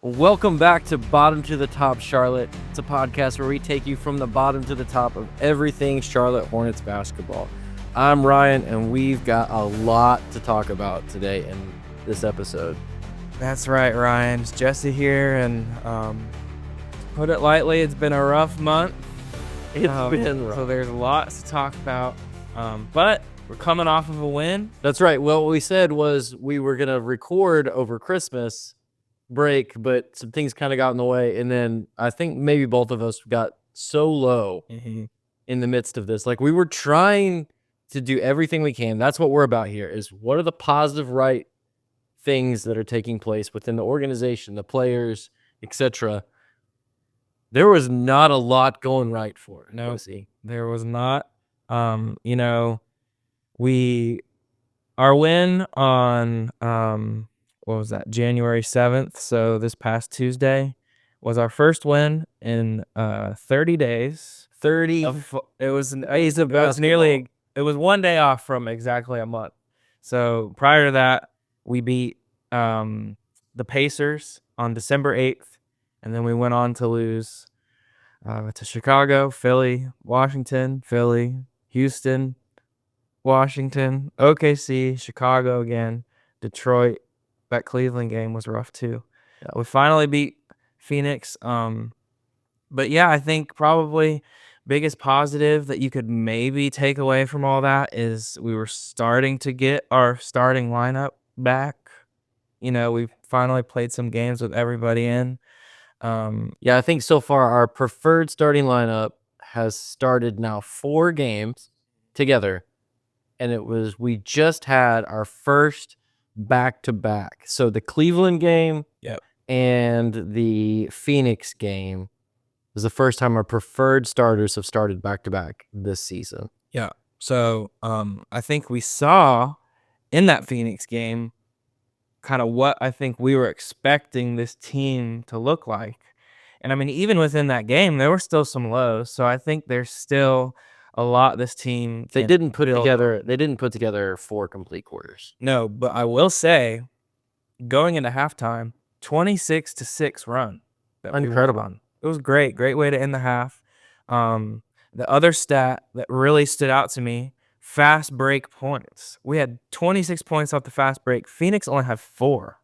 Welcome back to Bottom to the Top Charlotte. It's a podcast where we take you from the bottom to the top of everything Charlotte Hornets basketball. I'm Ryan, and we've got a lot to talk about today in this episode. That's right, Ryan. It's Jesse here, and put it lightly, it's been a rough month. It's been rough. So there's lots to talk about, but we're coming off of a win. That's right. Well, what we said was we were going to record over Christmas break, but some things kind of got in the way, and then I think maybe both of us got so low in the midst of this. Like, we were trying to do everything we can. That's what we're about here, is what are the positive right things that are taking place within the organization, the players, etc. There was not a lot going right for it. No, there was not. Our win on what was that, January 7th, so this past Tuesday, was our first win in 30 days. It was one day off from exactly a month. So prior to that, we beat the Pacers on December 8th, and then we went on to lose to Chicago, Philly, Washington, Philly, Houston, Washington, OKC, Chicago again, Detroit. That Cleveland game was rough too. Yeah. We finally beat Phoenix. But yeah, I think probably biggest positive that you could maybe take away from all that is we were starting to get our starting lineup back. We finally played some games with everybody in. I think so far our preferred starting lineup has started now 4 games together, and we just had our first back-to-back. So the Cleveland game and the Phoenix game was the first time our preferred starters have started back-to-back this season. Yeah. So I think we saw in that Phoenix game kind of what I think we were expecting this team to look like. And I mean, even within that game, there were still some lows. So I think there's still a lot this team. They didn't put together 4 complete quarters. No, but I will say, going into halftime, 26-6 run. Incredible. It was great way to end the half. The other stat that really stood out to me, fast break points. We had 26 points off the fast break. Phoenix only had 4.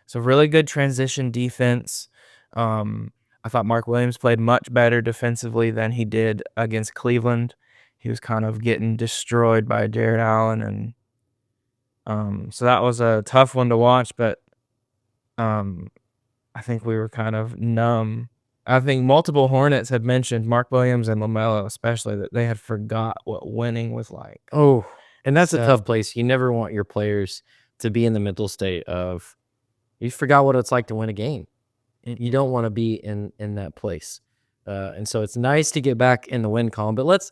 So really good transition defense. I thought Mark Williams played much better defensively than he did against Cleveland. He was kind of getting destroyed by Jared Allen, and so that was a tough one to watch, but I think we were kind of numb. I think multiple Hornets had mentioned, Mark Williams and LaMelo especially, that they had forgot what winning was like. Oh, and that's a tough place. You never want your players to be in the mental state of, you forgot what it's like to win a game. You don't want to be in that place. And so it's nice to get back in the win column, but let's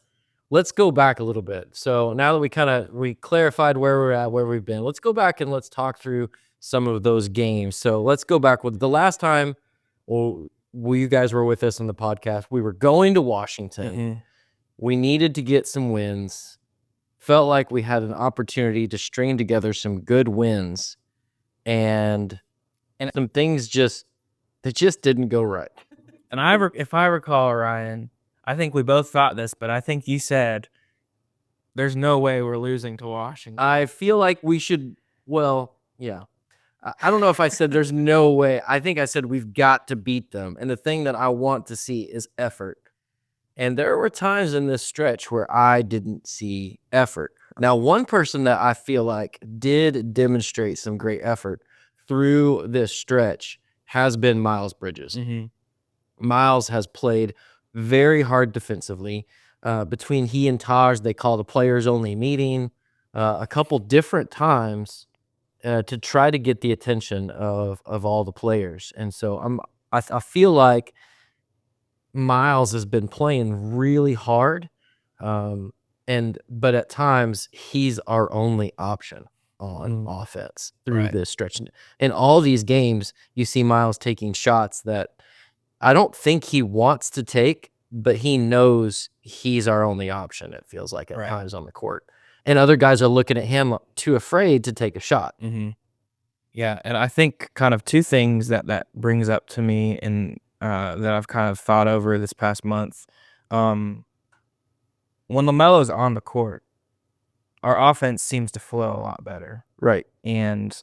go back a little bit. So now that we clarified where we're at, where we've been, let's go back and let's talk through some of those games. So let's go back with the last time you guys were with us on the podcast. We were going to Washington. We needed to get some wins. Felt like we had an opportunity to string together some good wins, and some things just didn't go right. And if I recall, Ryan, I think we both thought this, but I think you said, there's no way we're losing to Washington. I feel like we should, I don't know if I said there's no way. I think I said we've got to beat them. And the thing that I want to see is effort. And there were times in this stretch where I didn't see effort. Now, one person that I feel like did demonstrate some great effort through this stretch has been Miles Bridges. Miles has played very hard defensively. Between he and Taj, they called a players-only meeting a couple different times to try to get the attention of all the players. And so I feel like Miles has been playing really hard, but at times he's our only option on offense through this stretch. In all these games, you see Miles taking shots that I don't think he wants to take, but he knows he's our only option, it feels like, at times on the court. And other guys are looking at him too afraid to take a shot. Yeah, and I think kind of two things that brings up to me and that I've kind of thought over this past month. When LaMelo's on the court, our offense seems to flow a lot better Right. and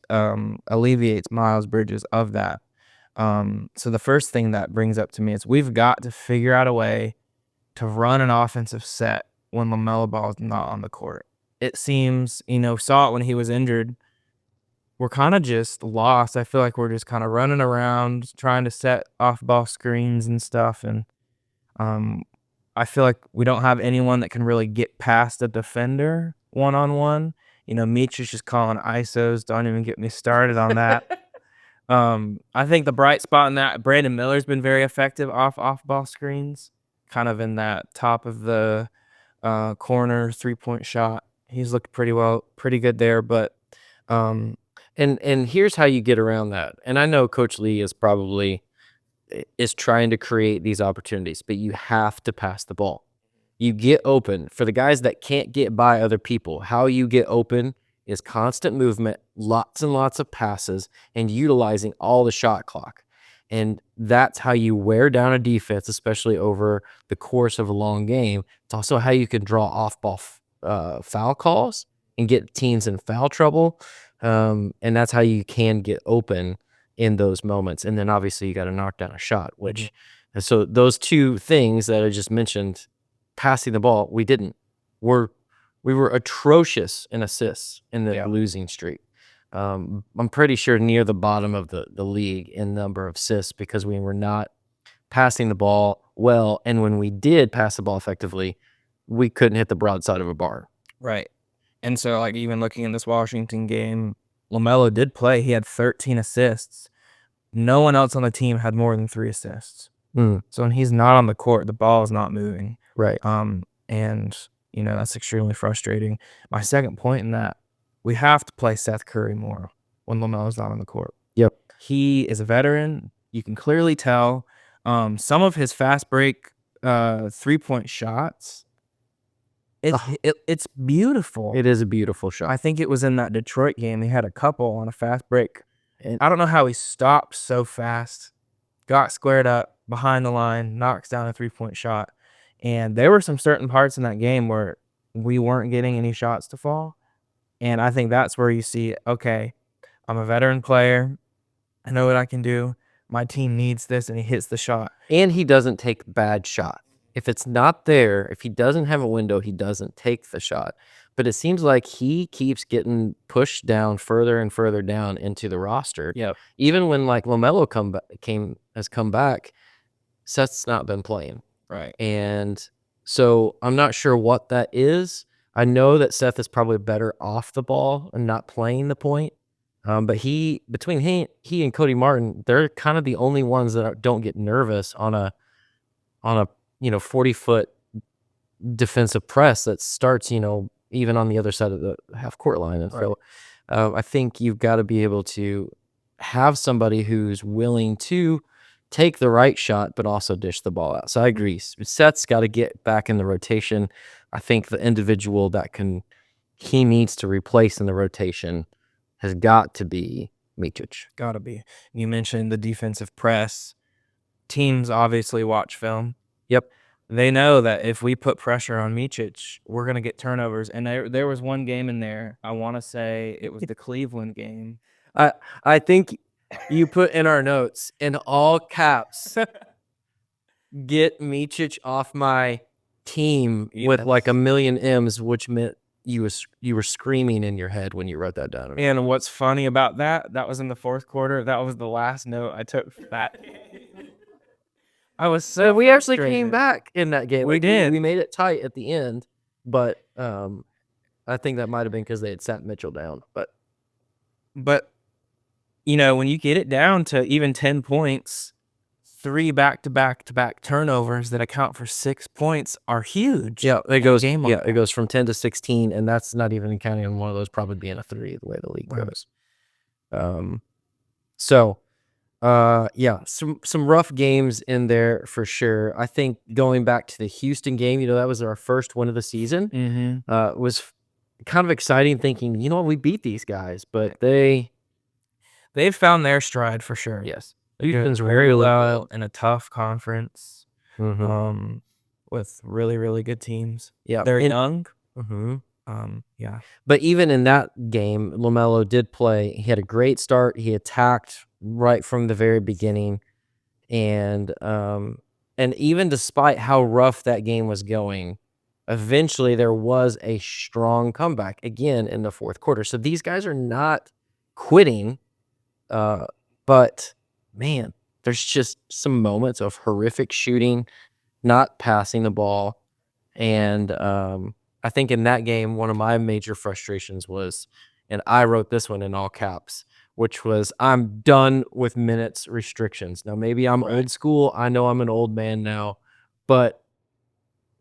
alleviates Miles Bridges of that. So the first thing that brings up to me is we've got to figure out a way to run an offensive set when LaMelo Ball is not on the court. It seems, saw it when he was injured. We're kind of just lost. I feel like we're just kind of running around trying to set off ball screens and stuff. And um, I feel like we don't have anyone that can really get past a defender one-on-one. Meech is just calling ISOs. Don't even get me started on that. I think the bright spot in that, Brandon Miller's been very effective off ball screens, kind of in that top of the corner 3-point shot. He's looked pretty good there. But And here's how you get around that. And I know Coach Lee is trying to create these opportunities, but you have to pass the ball. You get open. For the guys that can't get by other people, how you get open is constant movement, lots and lots of passes, and utilizing all the shot clock. And that's how you wear down a defense, especially over the course of a long game. It's also how you can draw off-ball foul calls and get teams in foul trouble. And that's how you can get open in those moments. And then obviously you got to knock down a shot, which so those two things that I just mentioned, passing the ball, we didn't. We were atrocious in assists in the losing streak. I'm pretty sure near the bottom of the league in number of assists because we were not passing the ball well. And when we did pass the ball effectively, we couldn't hit the broadside of a bar. Right. And so, like, even looking in this Washington game, LaMelo did play. He had 13 assists. No one else on the team had more than 3 assists. So when he's not on the court, the ball is not moving. Right. And, that's extremely frustrating. My second point in that, we have to play Seth Curry more when LaMelo's not on the court. Yep. He is a veteran. You can clearly tell. Some of his fast break 3-point shots, it's beautiful. It is a beautiful shot. I think it was in that Detroit game. He had a couple on a fast break. And I don't know how he stopped so fast, got squared up behind the line, knocks down a 3-point shot. And there were some certain parts in that game where we weren't getting any shots to fall. And I think that's where you see, okay, I'm a veteran player. I know what I can do. My team needs this, and he hits the shot. And he doesn't take bad shots. If it's not there, if he doesn't have a window, he doesn't take the shot. But it seems like he keeps getting pushed down further and further down into the roster. Yep. Even when like LaMelo has come back, Seth's not been playing. Right. And so I'm not sure what that is. I know that Seth is probably better off the ball and not playing the point. But between he and Cody Martin, they're kind of the only ones that don't get nervous on a 40-foot defensive press that starts, even on the other side of the half court line. And so I think you've got to be able to have somebody who's willing to take the right shot, but also dish the ball out. So I agree. Seth's got to get back in the rotation. I think the individual that he needs to replace in the rotation has got to be Mičić. Got to be. You mentioned the defensive press. Teams obviously watch film. Yep. They know that if we put pressure on Mičić, we're going to get turnovers. And there was one game in there, I want to say it was the Cleveland game. I think you put in our notes, in all caps, get Mičić off my team with like a million M's, which meant you were screaming in your head when you wrote that down. And what's funny about that was in the fourth quarter. That was the last note I took for that. I was so we actually came back in that game. We did. We made it tight at the end, but I think that might have been because they had sat Mitchell down. But when you get it down to even 10 points, 3 back-to-back turnovers that account for 6 points are huge. Yeah, it goes from 10 to 16, and that's not even counting on one of those probably being a 3 the way the league goes. Some rough games in there for sure. I think going back to the Houston game, that was our first win of the season. Was kind of exciting thinking, we beat these guys, but they they've found their stride for sure. Yes. Houston's very low in a tough conference, Mm-hmm. with really, really good teams. Yeah. They're young. Mm-hmm. Yeah. But even in that game, LaMelo did play. He had a great start. He attacked right from the very beginning. And even despite how rough that game was going, eventually there was a strong comeback again in the fourth quarter. So these guys are not quitting. But man, there's just some moments of horrific shooting, not passing the ball. And I think in that game, one of my major frustrations was, and I wrote this one in all caps, which was, I'm done with minutes restrictions. Now, maybe I'm old school. I know I'm an old man now, but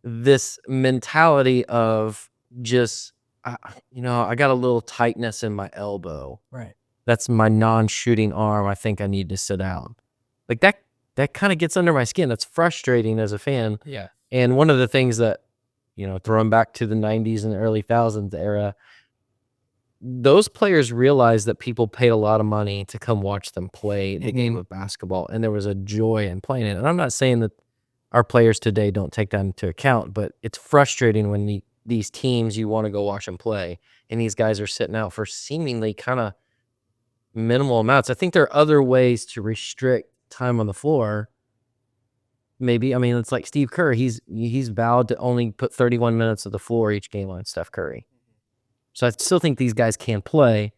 this mentality of just, I got a little tightness in my elbow. Right. That's my non-shooting arm. I think I need to sit down. Like that kind of gets under my skin. That's frustrating as a fan. Yeah. And one of the things that, throwing back to the 90s and the early 2000s era, those players realized that people paid a lot of money to come watch them play the game of basketball, and there was a joy in playing it. And I'm not saying that our players today don't take that into account, but it's frustrating when these teams you want to go watch them play, and these guys are sitting out for seemingly kind of minimal amounts. I think there are other ways to restrict time on the floor. Maybe, I mean, it's like Steve Kerr. He's vowed to only put 31 minutes of the floor each game on Steph Curry. So I still think these guys can play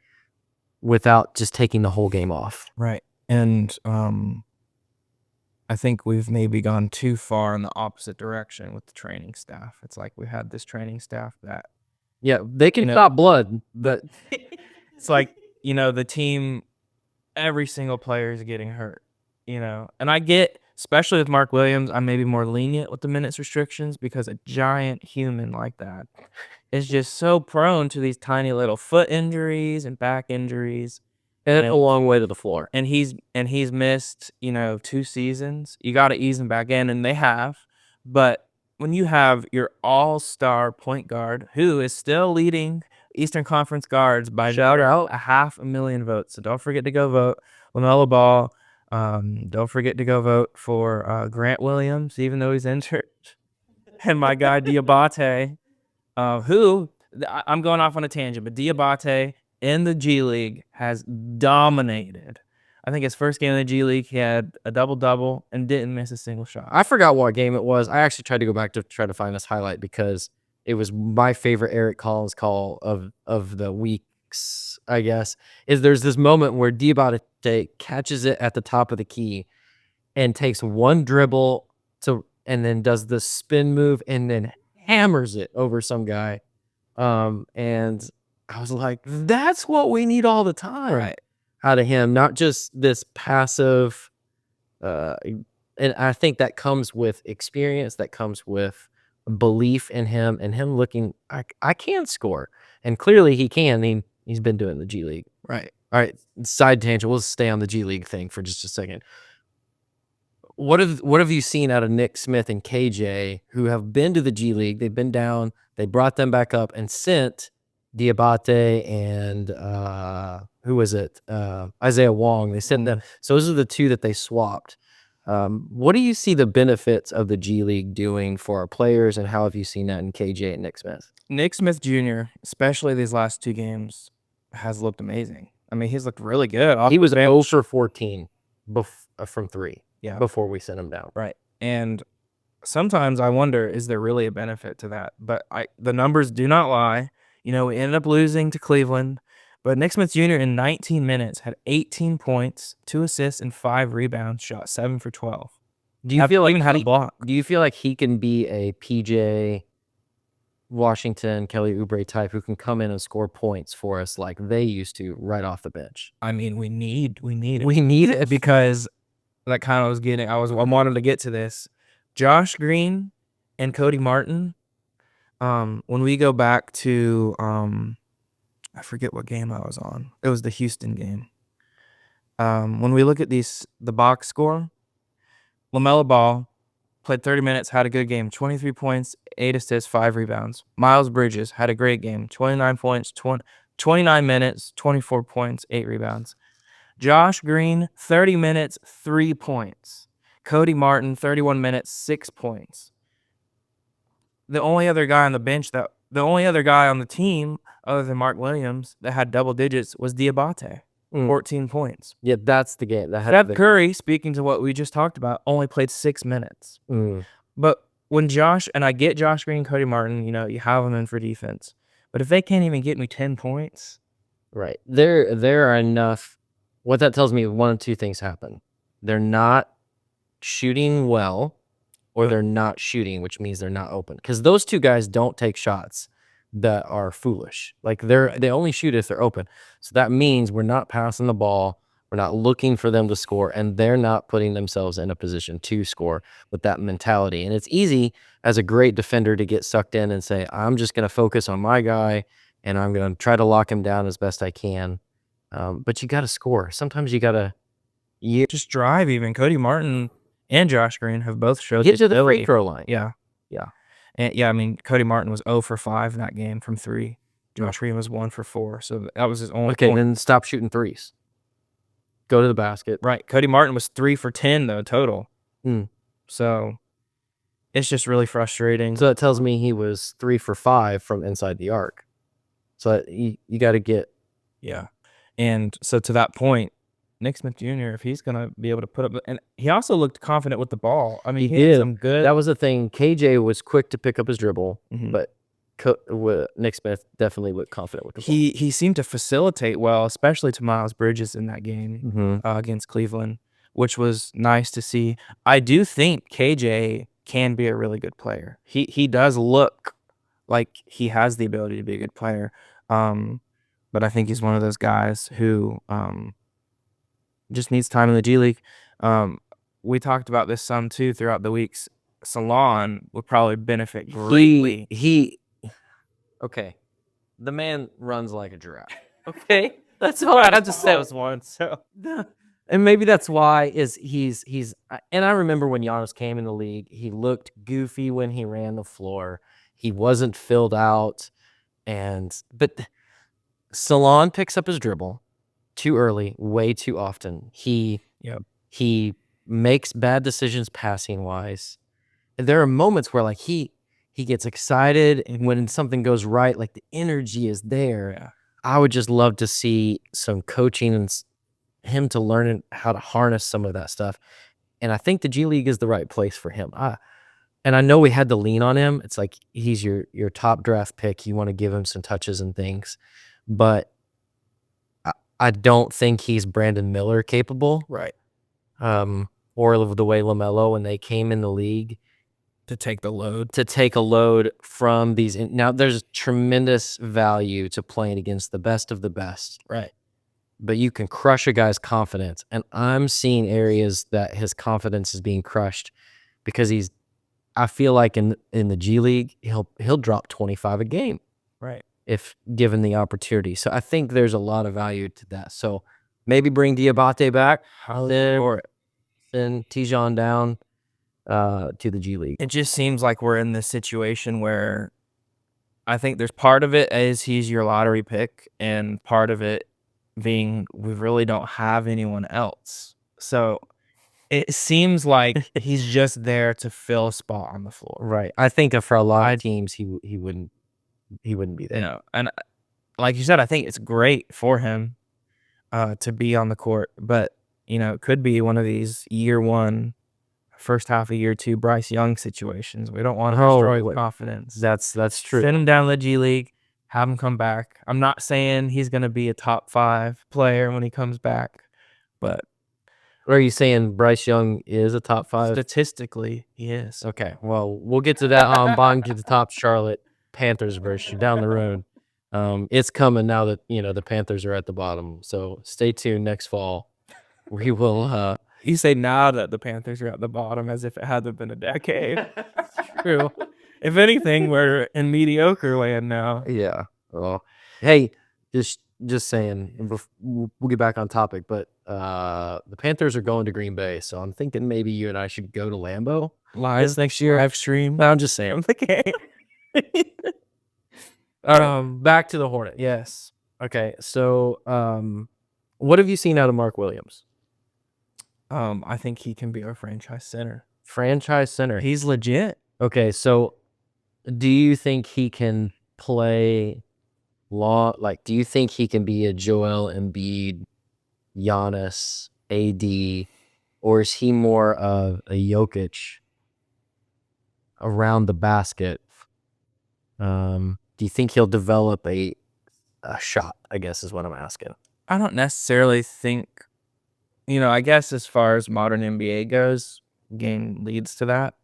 without just taking the whole game off. Right. And I think we've maybe gone too far in the opposite direction with the training staff. It's like we had this training staff that, Yeah, they can stop blood, but it's like, the team, every single player is getting hurt, and I get, especially with Mark Williams, I'm maybe more lenient with the minutes restrictions because a giant human like that is just so prone to these tiny little foot injuries and back injuries. and a long way to the floor. And he's missed, 2 seasons. You got to ease him back in, and they have. But when you have your all-star point guard who is still leading Eastern Conference guards by Shout out. 500,000 votes, so don't forget to go vote LaMelo Ball. Don't forget to go vote for Grant Williams, even though he's injured, and my guy Diabate, who I'm going off on a tangent, but Diabate in the G League has dominated. I think his first game in the G League, he had a double-double and didn't miss a single shot. I forgot what game it was. I actually tried to go back to try to find this highlight because it was my favorite Eric Collins call of the weeks, I guess. There's this moment where Diabate catches it at the top of the key and takes one dribble and then does the spin move and then hammers it over some guy. And I was like, that's what we need all the time out of him, not just this passive. And I think that comes with experience, that comes with belief in him and him looking, I can score. And clearly he can. He's been doing the G League. Right. All right, side tangent. We'll stay on the G League thing for just a second. What have you seen out of Nick Smith and KJ, who have been to the G League? They've been down. They brought them back up and sent Diabate and who was it? Isaiah Wong. They sent them. So those are the two that they swapped. What do you see the benefits of the G League doing for our players, and how have you seen that in KJ and Nick Smith? Nick Smith Jr., especially these last 2 games, has looked amazing. I mean, he's looked really good. He was 0 for 14 from 3 before we sent him down. Right. And sometimes I wonder, is there really a benefit to that? But the numbers do not lie. We ended up losing to Cleveland, but Nick Smith Jr. in 19 minutes had 18 points, 2 assists, and 5 rebounds, shot 7 for 12. Do you feel like even had a block? Do you feel like he can be a PJ Washington, Kelly Oubre type who can come in and score points for us like they used to right off the bench? I mean, we need it. We need it because that kind of was getting. I wanted to get to this. Josh Green and Cody Martin. When we go back to I forget what game I was on. It was the Houston game. When we look at the box score, LaMelo Ball played 30 minutes, had a good game, 23 points, 8 assists, 5 rebounds. Miles Bridges had a great game, 29 points, 29 minutes, 24 points, 8 rebounds. Josh Green, 30 minutes, 3 points. Cody Martin, 31 minutes, 6 points. The only other guy on the team other than Mark Williams that had double digits was Diabate, 14 points. Yeah, that's the game. Seth Curry, speaking to what we just talked about, only played 6 minutes. But when I get Josh Green, Cody Martin, you have them in for defense. But if they can't even get me 10 points. Right. There are enough. What that tells me, one of two things happen. They're not shooting well, or they're not shooting, which means they're not open. Because those two guys don't take shots that are foolish. Like they only shoot if they're open. So that means we're not passing the ball. We're not looking for them to score, and they're not putting themselves in a position to score with that mentality. And it's easy as a great defender to get sucked in and say, I'm just going to focus on my guy, and I'm going to try to lock him down as best I can. But you got to score. Sometimes you got to just drive even. Cody Martin and Josh Green have both showed get to the free throw line. Yeah. And I mean, Cody Martin was 0 for 5 in that game from 3. Josh Green was 1 for 4. So that was his only Okay, point. then stop shooting threes. Go to the basket. Right. Cody Martin was 3 for 10, though, total. So it's just really frustrating. So that tells me he was 3 for 5 from inside the arc. So you got to get. Yeah. And so to that point, Nick Smith Jr., if he's going to be able to put up, and he also looked confident with the ball. I mean, he did. had some good. That was the thing. KJ was quick to pick up his dribble, but Nick Smith definitely looked confident with the ball. He seemed to facilitate well, especially to Miles Bridges in that game against Cleveland, which was nice to see. I do think KJ can be a really good player. He does look like he has the ability to be a good player, but I think he's one of those guys who just needs time in the G League. We talked about this some too throughout the weeks. Salon would probably benefit greatly. Okay, the man runs like a giraffe. Okay, that's all I have to say was one. So, and maybe that's why he's. And I remember when Giannis came in the league, he looked goofy when he ran the floor. He wasn't filled out, but Salon picks up his dribble too early, way too often. He makes bad decisions passing wise. And there are moments where like he gets excited, and when something goes right, like the energy is there. Yeah. I would just love to see some coaching and him to learn how to harness some of that stuff. And I think the G League is the right place for him. And I know we had to lean on him. It's like he's your top draft pick. You want to give him some touches and things, but I don't think he's Brandon Miller capable. Right. Or the way LaMelo, when they came in the league, to take a load from these. Now, there's tremendous value to playing against the best of the best. Right. But you can crush a guy's confidence. And I'm seeing areas that his confidence is being crushed because I feel like in the G League, he'll drop 25 a game. Right. If given the opportunity. So I think there's a lot of value to that. So maybe bring Diabate back, then Tijon down to the G League. It just seems like we're in this situation where I think there's part of it is he's your lottery pick, and part of it being we really don't have anyone else. So it seems like he's just there to fill a spot on the floor. Right. I think for a lot of teams, he wouldn't be there. And like you said, I think it's great for him to be on the court, but it could be one of these year one, first half of year 2 Bryce Young situations. We don't want to destroy confidence. That's true. Send him down to the G League, have him come back. I'm not saying he's going to be a top 5 player when he comes back, but are you saying Bryce Young is a top 5? Statistically, he is. Okay, well, we'll get to that on Bond to the Top Charlotte Panthers version down the road. It's coming now that the Panthers are at the bottom. So stay tuned next fall. We will. You say now that the Panthers are at the bottom as if it hadn't been a decade. True. If anything, we're in mediocre land now. Yeah. Well, hey, just saying. We'll get back on topic, but the Panthers are going to Green Bay, so I'm thinking maybe you and I should go to Lambeau Live next year. Live stream. I'm just saying. Okay. Back to the Hornets. Yes. Okay, so What have you seen out of Mark Williams? I think he can be our franchise center. Franchise center. He's legit. Okay, so do you think he can play like, do you think he can be a Joel Embiid, Giannis, AD, or is he more of a Jokic around the basket? Do you think he'll develop a shot, I guess is what I'm asking. I don't necessarily think, I guess as far as modern NBA goes, game leads to that.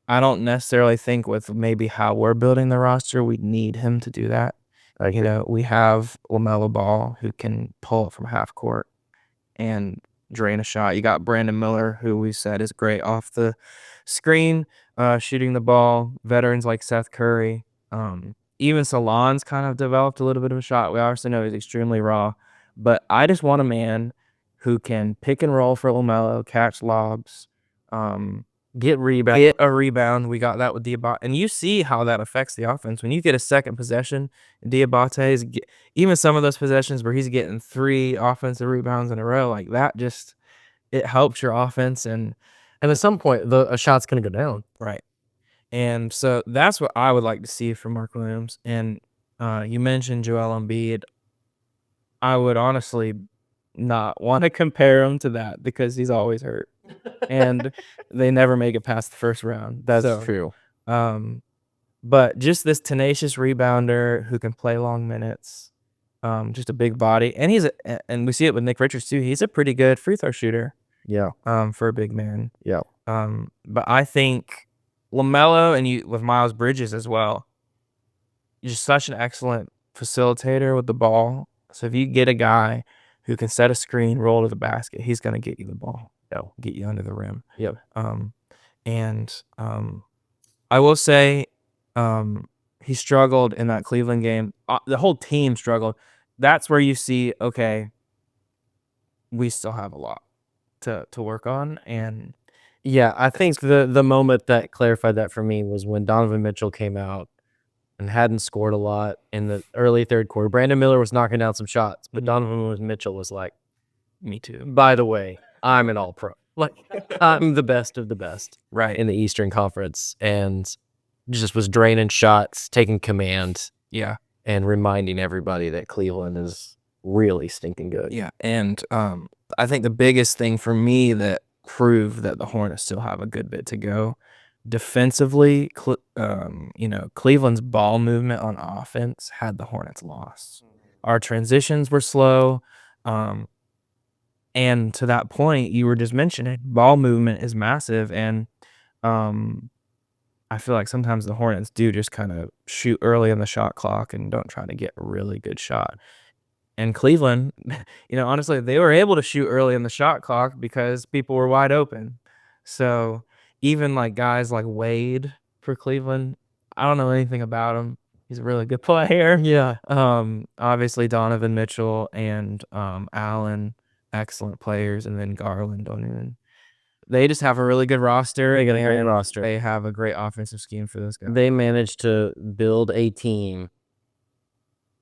I don't necessarily think with maybe how we're building the roster, we need him to do that. I agree. We have LaMelo Ball who can pull it from half court and drain a shot. You got Brandon Miller, who we said is great off the screen, shooting the ball. Veterans like Seth Curry. Even Salon's kind of developed a little bit of a shot. We obviously know he's extremely raw, but I just want a man who can pick and roll for LaMelo, catch lobs, Get rebound. get a rebound. We got that with Diabate. And you see how that affects the offense. When you get a second possession, Diabate is even some of those possessions where he's getting 3 offensive rebounds in a row, like that just it helps your offense. And at some point, a shot's going to go down. right. And so that's what I would like to see from Mark Williams. And you mentioned Joel Embiid. I would honestly not want to compare him to that because he's always hurt. And they never make it past the first round. That's true. But just this tenacious rebounder who can play long minutes, just a big body, and and we see it with Nick Richards too. He's a pretty good free throw shooter. Yeah. For a big man. Yeah. But I think LaMelo and with Miles Bridges as well, you're just such an excellent facilitator with the ball. So if you get a guy who can set a screen, roll to the basket, he's gonna get you the ball. Get you under the rim. Yep. I will say, he struggled in that Cleveland game. The whole team struggled. That's where you see, okay, we still have a lot to work on. And yeah, I think the moment that clarified that for me was when Donovan Mitchell came out and hadn't scored a lot in the early third quarter. Brandon Miller was knocking down some shots, but Donovan Mitchell was like, me too. by the way, I'm an all-pro. Like, I'm the best of the best Right. in the Eastern Conference, and just was draining shots, taking command. Yeah. And reminding everybody that Cleveland is really stinking good. Yeah. And I think the biggest thing for me that proved that the Hornets still have a good bit to go defensively, Cleveland's ball movement on offense had the Hornets lost. Our transitions were slow. And to that point, you were just mentioning, ball movement is massive. And I feel like sometimes the Hornets do just kind of shoot early in the shot clock and don't try to get a really good shot. And Cleveland, honestly, they were able to shoot early in the shot clock because people were wide open. So even like guys like Wade for Cleveland, I don't know anything about him. He's a really good player. Yeah. Obviously Donovan Mitchell and Allen, excellent players, and then Garland they just have a really good roster. They got a great roster. They have a great offensive scheme for those guys. They managed to build a team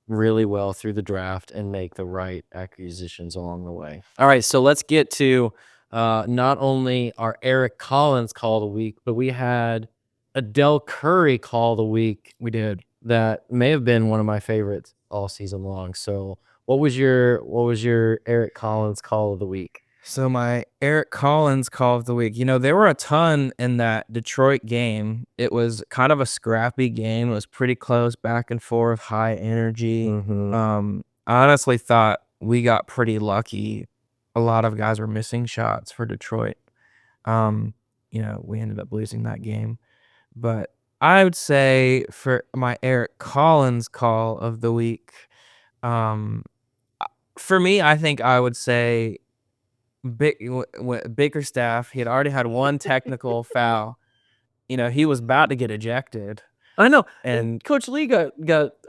really well through the draft and make the right acquisitions along the way. All right, so let's get to not only our Eric Collins call of the week, but we had a Del Curry call of the week. We did. That may have been one of my favorites all season long. So what was your Eric Collins call of the week? So my Eric Collins call of the week, there were a ton in that Detroit game. It was kind of a scrappy game. It was pretty close, back and forth, high energy. I honestly thought we got pretty lucky. A lot of guys were missing shots for Detroit. We ended up losing that game. But I would say for my Eric Collins call of the week, for me, I think I would say Bickerstaff. He had already had one technical foul. He was about to get ejected. I know. And Coach Lee got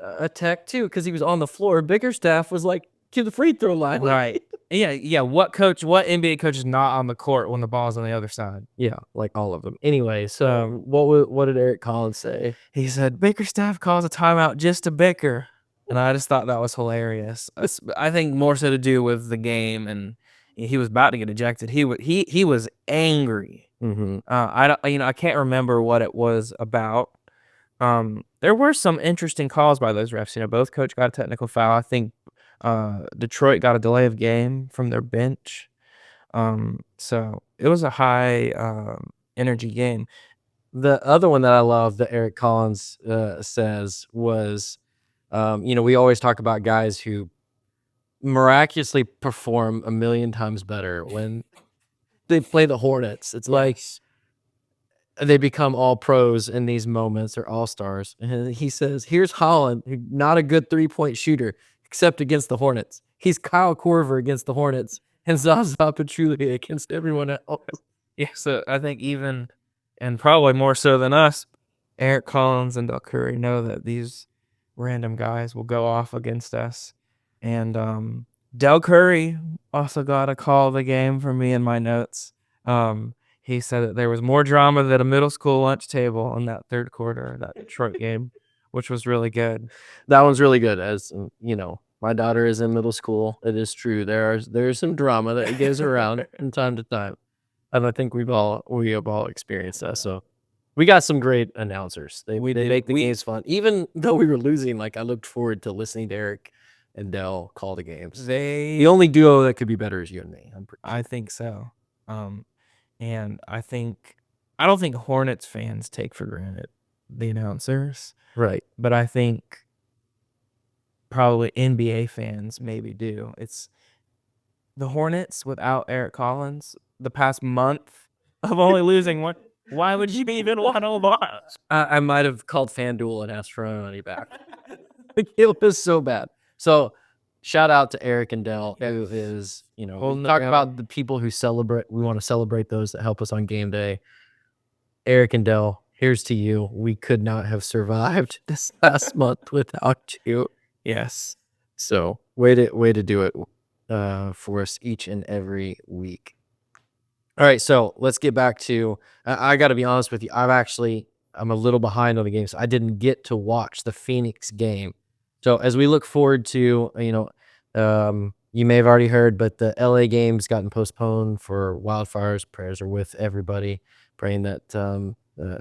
attacked too because he was on the floor. Bickerstaff was like to the free throw line. Right. Yeah. What NBA coach is not on the court when the ball's on the other side? Yeah, like all of them. Anyway, so what did Eric Collins say? He said Bickerstaff calls a timeout just to bicker. and I just thought that was hilarious. I think more so to do with the game, and he was about to get ejected. He was angry. Mm-hmm. I don't, I can't remember what it was about. There were some interesting calls by those refs. Both coach got a technical foul. I think Detroit got a delay of game from their bench. So it was a high energy game. The other one that I love that Eric Collins says was, we always talk about guys who miraculously perform a million times better when they play the Hornets. It's like they become all pros in these moments or all stars. And he says, here's Holland, who's not a good 3-point shooter, except against the Hornets. He's Kyle Korver against the Hornets and Zaza Pachulia against everyone else. Yeah, so I think even, and probably more so than us, Eric Collins and Del Curry know that these random guys will go off against us. And Del Curry also got a call of the game from me in my notes. He said that there was more drama than a middle school lunch table in that third quarter of that Detroit game, which was really good. That one's really good. As my daughter is in middle school. It is true. There's some drama that goes around from time to time. And I think we have all experienced that. So we got some great announcers. They make the games fun. Even though we were losing, I looked forward to listening to Eric and Dell call the games. The only duo that could be better is you and me. I think so. And I don't think Hornets fans take for granted the announcers. Right. But I think probably NBA fans maybe do. It's the Hornets without Eric Collins the past month of only losing one. Why would you even want to watch? I might have called FanDuel and asked for my money back. It was so bad. So shout out to Eric and Dell, who is, we talk about the people who celebrate. We want to celebrate those that help us on game day. Eric and Dell, here's to you. We could not have survived this last month without you. Yes. So way to do it for us each and every week. All right, so let's get back to. I got to be honest with you. I'm a little behind on the games. I didn't get to watch the Phoenix game. So as we look forward to, you may have already heard, but the LA game's gotten postponed for wildfires. Prayers are with everybody, praying that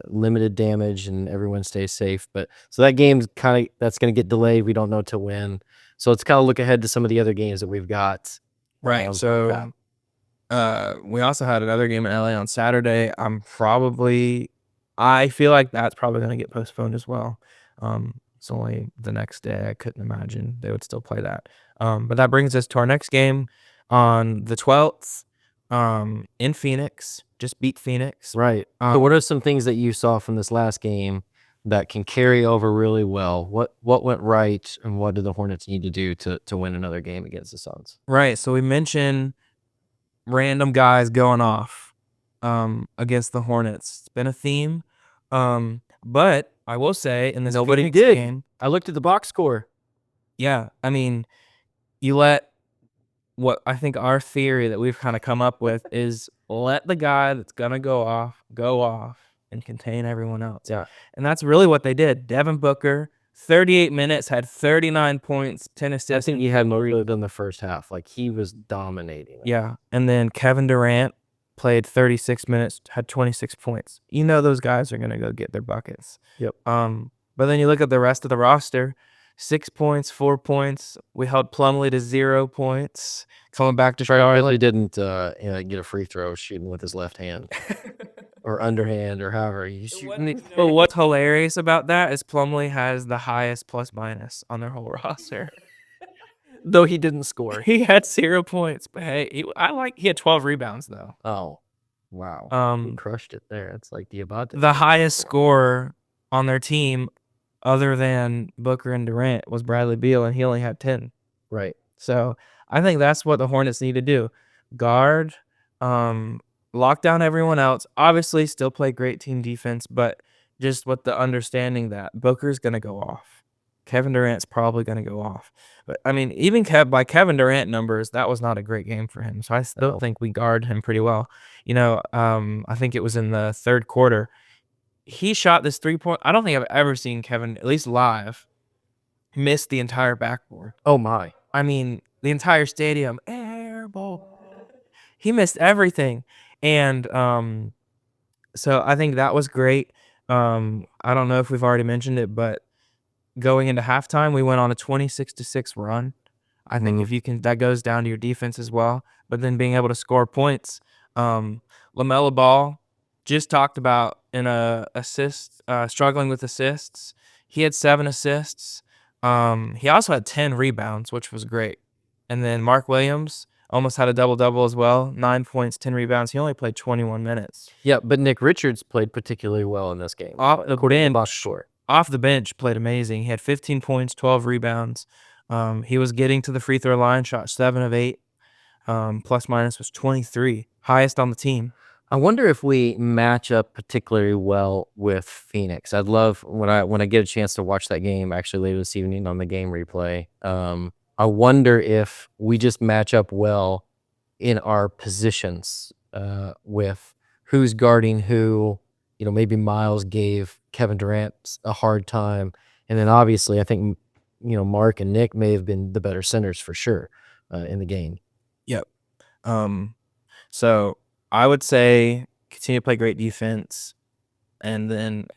limited damage and everyone stays safe. But so that game's that's going to get delayed. We don't know till when. So let's kind of look ahead to some of the other games that we've got. Right. So we also had another game in LA on Saturday. I feel like that's probably going to get postponed as well. It's only the next day. I couldn't imagine they would still play that. But that brings us to our next game on the 12th in Phoenix. Just beat Phoenix. Right. So what are some things that you saw from this last game that can carry over really well? What went right, and what do the Hornets need to do to win another game against the Suns? Right. So we mentioned random guys going off against the Hornets. It's been a theme. But I will say in this Nobody Phoenix did. game, I looked at the box score. Yeah, I mean, you let what I think our theory that we've kind of come up with is let the guy that's gonna go off and contain everyone else. Yeah. And that's really what they did. Devin Booker, 38 minutes, had 39 points, 10 assists. I think he had more than the first half. He was dominating. Yeah. And then Kevin Durant played 36 minutes, had 26 points. Those guys are gonna go get their buckets. Yep. But then you look at the rest of the roster. 6 points, 4 points. We held Plumlee to 0 points. Coming back to Charlotte. He didn't get a free throw shooting with his left hand or underhand or however he's shooting. But what's hilarious about that is Plumlee has the highest plus minus on their whole roster. Though he didn't score. He had 0 points, but hey, he had 12 rebounds though. Oh, wow. He crushed it there. It's like the highest scorer on their team, other than Booker and Durant, was Bradley Beal, and he only had 10. Right. So I think that's what the Hornets need to do. Guard, lock down everyone else. Obviously, still play great team defense, but just with the understanding that Booker's going to go off. Kevin Durant's probably going to go off. But, I mean, even by Kevin Durant numbers, that was not a great game for him. So I still think we guard him pretty well. I think it was in the third quarter. He shot this 3-point. I don't think I've ever seen Kevin, at least live, missed the entire backboard. Oh my. I mean, the entire stadium, air ball. He missed everything. And so I think that was great. I don't know if we've already mentioned it, but going into halftime, we went on a 26-6 run. I think if you can, that goes down to your defense as well. But then being able to score points. LaMelo Ball just talked about in a assist, struggling with assists. He had 7 assists. He also had 10 rebounds, which was great. And then Mark Williams almost had a double-double as well. 9 points, 10 rebounds. He only played 21 minutes. Yeah, but Nick Richards played particularly well in this game. Off the bench, Short. off the bench, played amazing. He had 15 points, 12 rebounds. He was getting to the free throw line, shot 7 of 8. Plus minus was 23, highest on the team. I wonder if we match up particularly well with Phoenix. I'd love when I get a chance to watch that game actually later this evening on the game replay. I wonder if we just match up well in our positions with who's guarding who. You know, maybe Miles gave Kevin Durant a hard time, and then obviously I think Mark and Nick may have been the better centers for sure in the game. Yep. So I would say continue to play great defense. And then,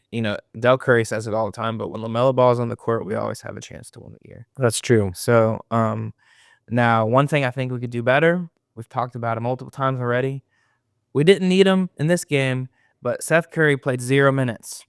Del Curry says it all the time, but when LaMelo Ball is on the court, we always have a chance to win the year. That's true. So now one thing I think we could do better, we've talked about it multiple times already. We didn't need him in this game, but Seth Curry played 0 minutes.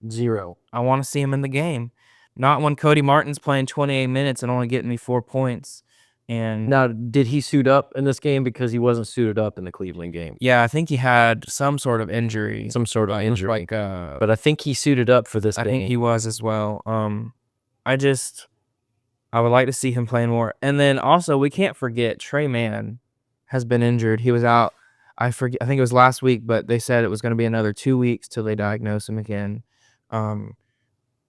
0. I want to see him in the game. Not when Cody Martin's playing 28 minutes and only getting me 4 points. And now, did he suit up in this game because he wasn't suited up in the Cleveland game? Yeah, I think he had some sort of injury. But I think he suited up for this game. I think he was as well. I would like to see him playing more. And then also, we can't forget Trey Mann has been injured. He was out. I think it was last week, but they said it was going to be another 2 weeks till they diagnose him again.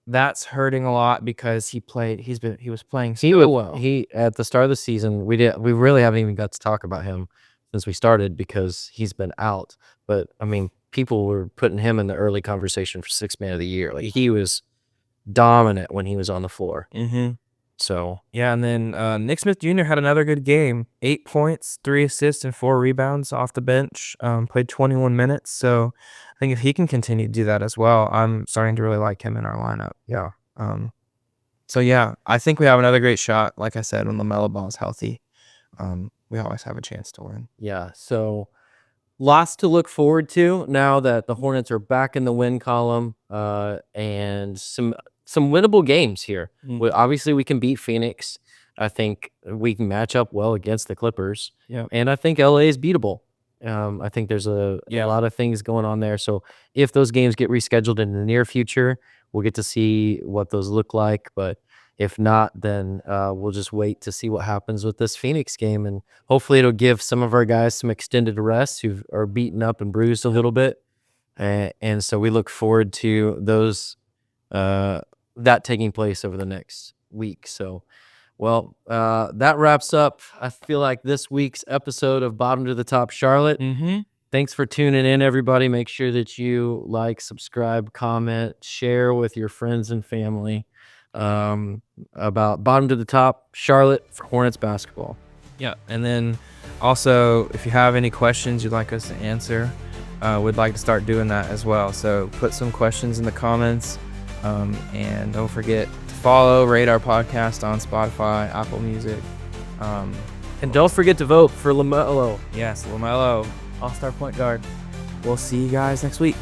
That's hurting a lot because he was playing so well. He at the start of the season, we really haven't even got to talk about him since we started because he's been out. But I mean, people were putting him in the early conversation for 6th man of the year. Like he was dominant when he was on the floor. Mm-hmm. So yeah, and then Nick Smith Jr. had another good game. 8 points, 3 assists, and 4 rebounds off the bench. Played 21 minutes. So I think if he can continue to do that as well, I'm starting to really like him in our lineup. Yeah. So yeah, I think we have another great shot. Like I said, when LaMelo Ball is healthy, we always have a chance to win. Yeah. So lots to look forward to now that the Hornets are back in the win column, and some winnable games here. Obviously, we can beat Phoenix. I think we can match up well against the Clippers. Yeah, and I think LA is beatable. I think there's a lot of things going on there. So if those games get rescheduled in the near future, we'll get to see what those look like. But if not, then we'll just wait to see what happens with this Phoenix game. And hopefully it'll give some of our guys some extended rest who are beaten up and bruised a little bit. And so we look forward to those that taking place over the next week. So, well, that wraps up, I feel like, this week's episode of Bottom to the Top Charlotte. Mm-hmm. Thanks for tuning in, everybody. Make sure that you like, subscribe, comment, share with your friends and family about Bottom to the Top Charlotte for Hornets basketball. Yeah, and then also, if you have any questions you'd like us to answer, we'd like to start doing that as well. So put some questions in the comments, and don't forget to follow, rate our podcast on Spotify, Apple Music. And don't forget to vote for LaMelo. Yes, LaMelo, all-star point guard. We'll see you guys next week.